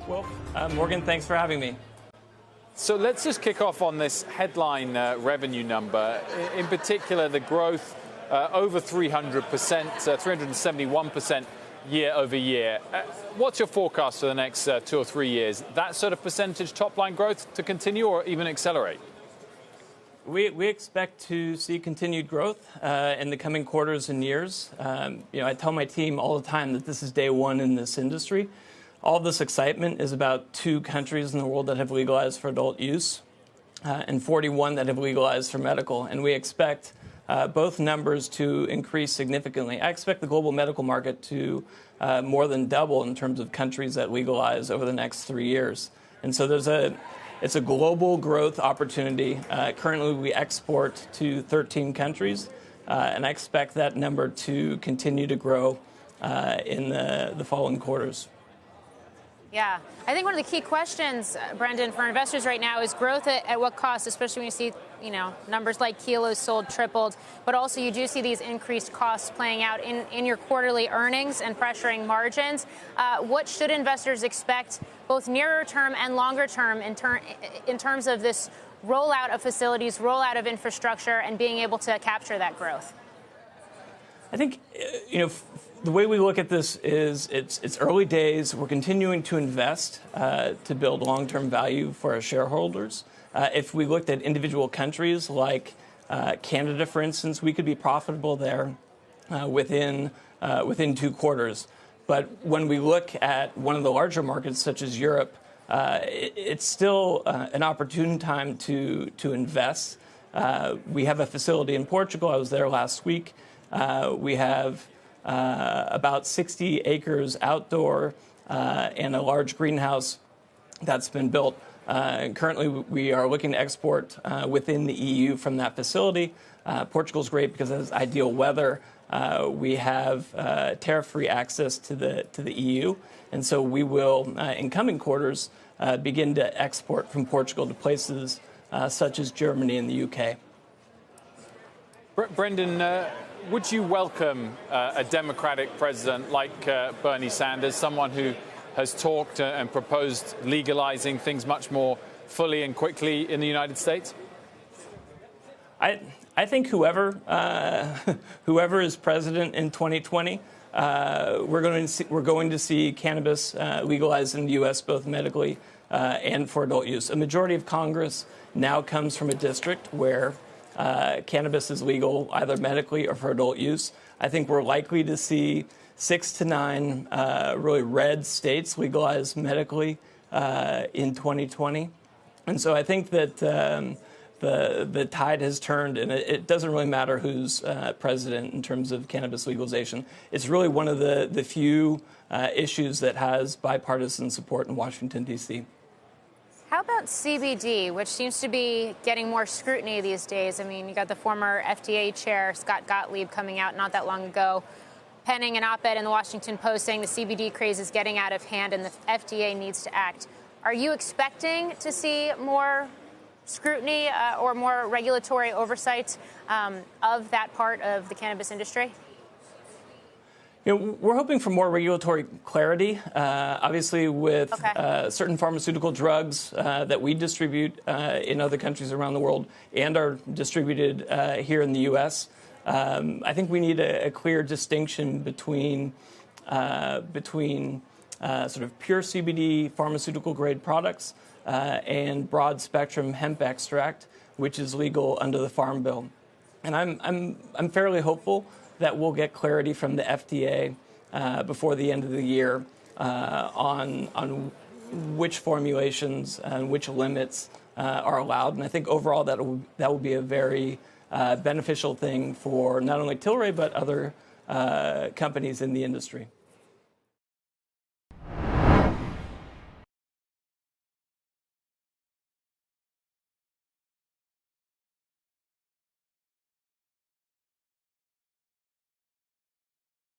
Well, Morgan, thanks for having me. So let's just kick off on this headline revenue number. In particular, the growth over 300%, 371% year over year. What's your forecast for the next 2 or 3 years? That sort of percentage top line growth to continue or even accelerate? We expect to see continued growth in the coming quarters and years. I tell my team all the time that this is day one in this industry. All this excitement is about 2 countries in the world that have legalized for adult use and 41 that have legalized for medical. And we expect both numbers to increase significantly. I expect the global medical market to more than double in terms of countries that legalize over the next 3 years. And so it's a global growth opportunity. Currently, we export to 13 countries, and I expect that number to continue to grow in the following quarters. Yeah, I think one of the key questions, Brendan, for investors right now is growth at what cost, especially when you see, numbers like kilos sold tripled, but also you do see these increased costs playing out in your quarterly earnings and pressuring margins. What should investors expect, both nearer term and longer term, in terms of this rollout of facilities, rollout of infrastructure, and being able to capture that growth? I think, the way we look at this is it's early days. We're continuing to invest to build long-term value for our shareholders. If we looked at individual countries like Canada, for instance, we could be profitable there within 2 quarters. But when we look at one of the larger markets, such as Europe, it's still an opportune time to invest. We have a facility in Portugal. I was there last week. We have about 60 acres outdoor and a large greenhouse that's been built. Currently, we are looking to export within the EU from that facility. Portugal's great because it has ideal weather. We have tariff-free access to the EU, and so we will, in coming quarters, begin to export from Portugal to places such as Germany and the UK. Brendan, would you welcome a Democratic president like Bernie Sanders, someone who has talked and proposed legalizing things much more fully and quickly in the United States? I think whoever is president in 2020, we're going to see cannabis legalized in the U.S. both medically and for adult use. A majority of Congress now comes from a district where cannabis is legal either medically or for adult use. I think we're likely to see 6 to 9 really red states legalize medically in 2020. And so I think that the tide has turned, and it doesn't really matter who's president in terms of cannabis legalization. It's really one of the few issues that has bipartisan support in Washington, D.C. How about CBD, which seems to be getting more scrutiny these days? I mean, you got the former FDA chair, Scott Gottlieb, coming out not that long ago, penning an op-ed in the Washington Post saying the CBD craze is getting out of hand and the FDA needs to act. Are you expecting to see more scrutiny or more regulatory oversight of that part of the cannabis industry? We're hoping for more regulatory clarity. Obviously, with certain pharmaceutical drugs that we distribute in other countries around the world and are distributed here in the U.S., I think we need a clear distinction between sort of pure CBD pharmaceutical grade products and broad spectrum hemp extract, which is legal under the Farm Bill. And I'm fairly hopeful that we'll get clarity from the FDA before the end of the year on which formulations and which limits are allowed. And I think overall that will be a very beneficial thing for not only Tilray but other companies in the industry.